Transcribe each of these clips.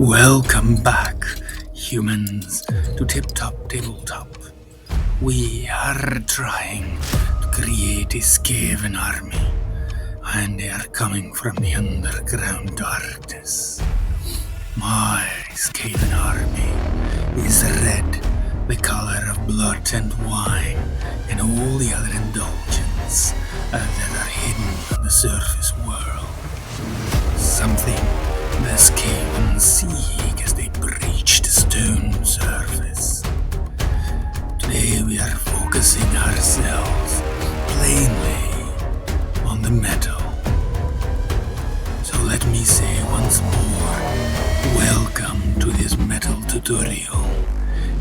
Welcome back, humans, to Tabletop. We are trying to create a Skaven army, and they are coming from the underground darkness. My Skaven army is red, the color of blood and wine, and all the other indulgence that are hidden on the surface world. Something the Skaven seek as they breach the stone surface. Today we are focusing ourselves plainly on the metal. So let me say once more, welcome to this metal tutorial,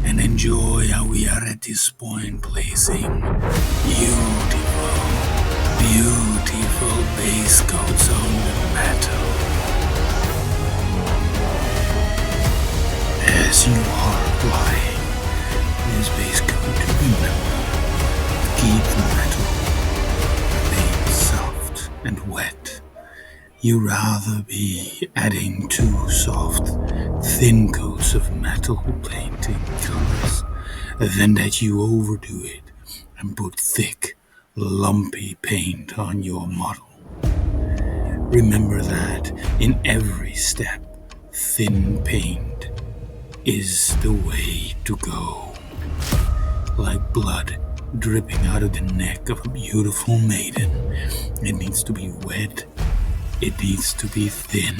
and enjoy how we are at this point placing beautiful base coats on the metal. As you are applying this base coat, remember to keep the metal remain soft and wet. You rather be adding two soft, thin coats of metal painting colors than that you overdo it and put thick, lumpy paint on your model. Remember that in every step, thin paint is the way to go. Like blood dripping out of the neck of a beautiful maiden, it needs to be wet, it needs to be thin.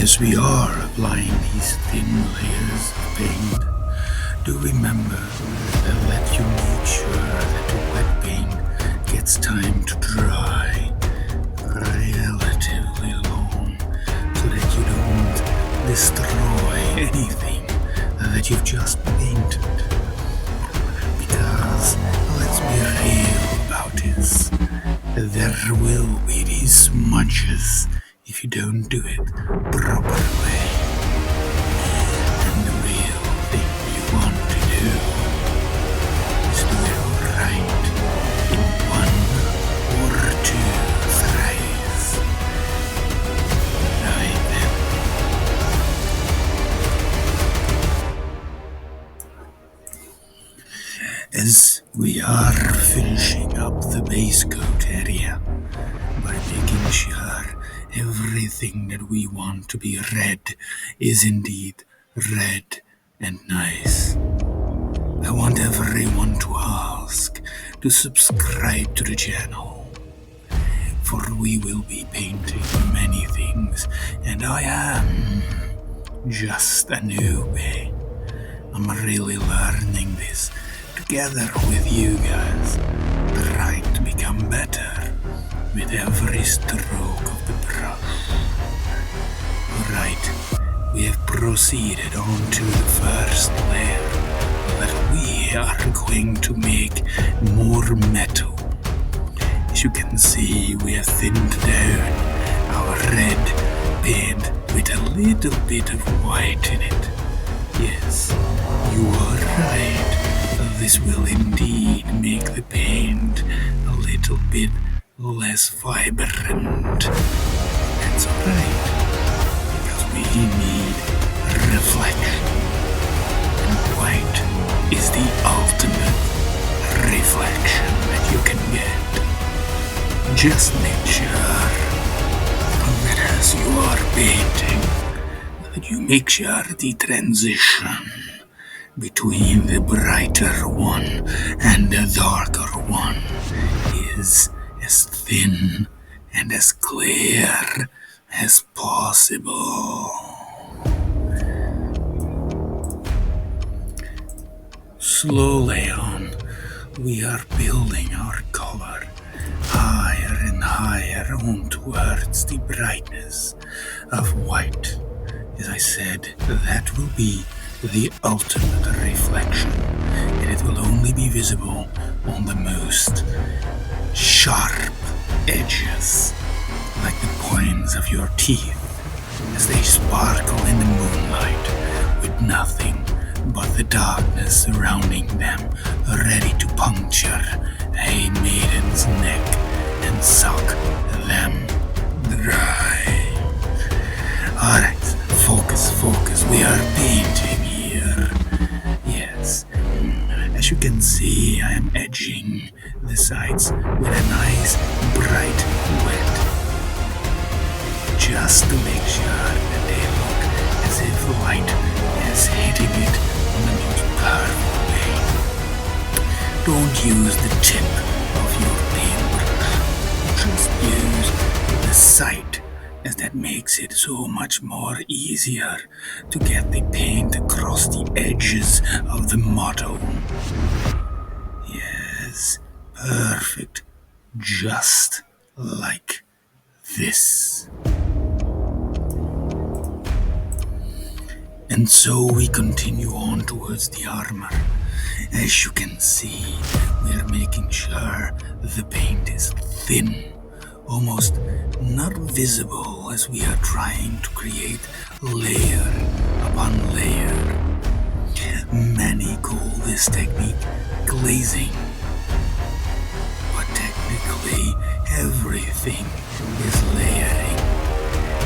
As we are applying these thin layers of paint, do remember that you make sure that the wet paint gets time to dry relatively long, so that you don't destroy anything that you've just painted. Because, let's be real about this, there will be these smudges if you don't do it properly. And the real thing you want to do is do it right in one or two tries. Right then. As we are finishing up the base coat area by making sure everything that we want to be red is indeed red and nice, I want everyone to ask to subscribe to the channel, for we will be painting many things, and I am just a newbie. I'm really learning this together with you guys, trying to become better with every stroke of the brush. Alright, we have proceeded on to the first layer that we are going to make more metal. As you can see, we have thinned down our red paint with a little bit of white in it. Yes, you are right. This will indeed make the paint a little bit less vibrant. That's alright, because we need reflection, and white is the ultimate reflection that you can get. Just make sure that as you are painting, that you make sure the transition between the brighter one and the darker one is as thin and as clear as possible. Slowly on, we are building our color higher and higher on towards the brightness of white. As I said, that will be the ultimate reflection, and it will only be visible on the most sharp edges, like the points of your teeth, as they sparkle in the moonlight with nothing but the darkness surrounding them, ready to puncture a maiden's neck and suck them can see, I am edging the sides with a nice bright wet, just to make sure that they look as if light is hitting it in the most powerful way. Don't use the tip of your paintbrush, just use the sight, as that makes it so much more easier to get the paint across the edges of the motto. Yes, perfect, just like this. And so we continue on towards the armor. As you can see, we're making sure the paint is thin, almost not visible, as we are trying to create layer upon layer. Many call this technique glazing, but technically everything is layering.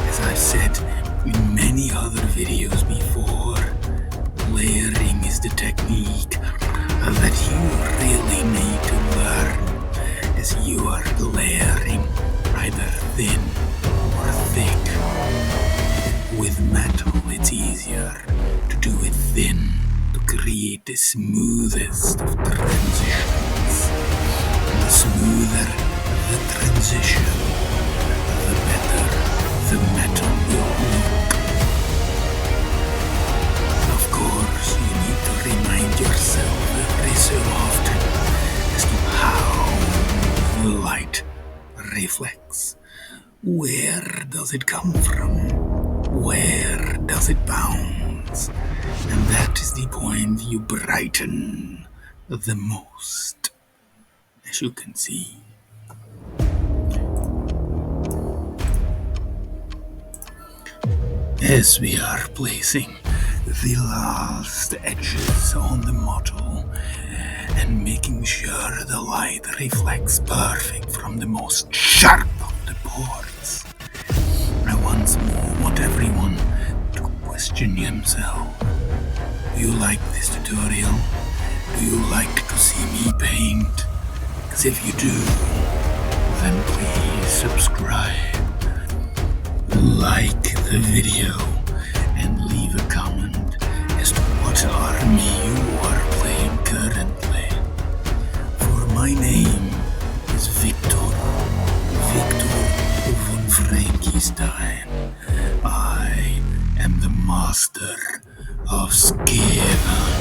As I've said in many other videos before, layering is the technique that you really need to learn, as you are layering either thin or thick. With metal, it's easier to do it thin, to create the smoothest of transitions. And the smoother the transition, the better the metal will look. Of course, you need to remind yourself every so often as to how the light reflects. Where does it come from? Where does it bounce? And that is the point you brighten the most, as you can see. As we are placing the last edges on the model and making sure the light reflects perfect from the most sharp of the boards, I once more want everyone to question himself. Do you like this tutorial? Do you like to see me paint? Because if you do, then please subscribe, like the video, and leave a comment as to what army you are playing currently. For my name is Victor von Frankenstein. I am the master of Skaven.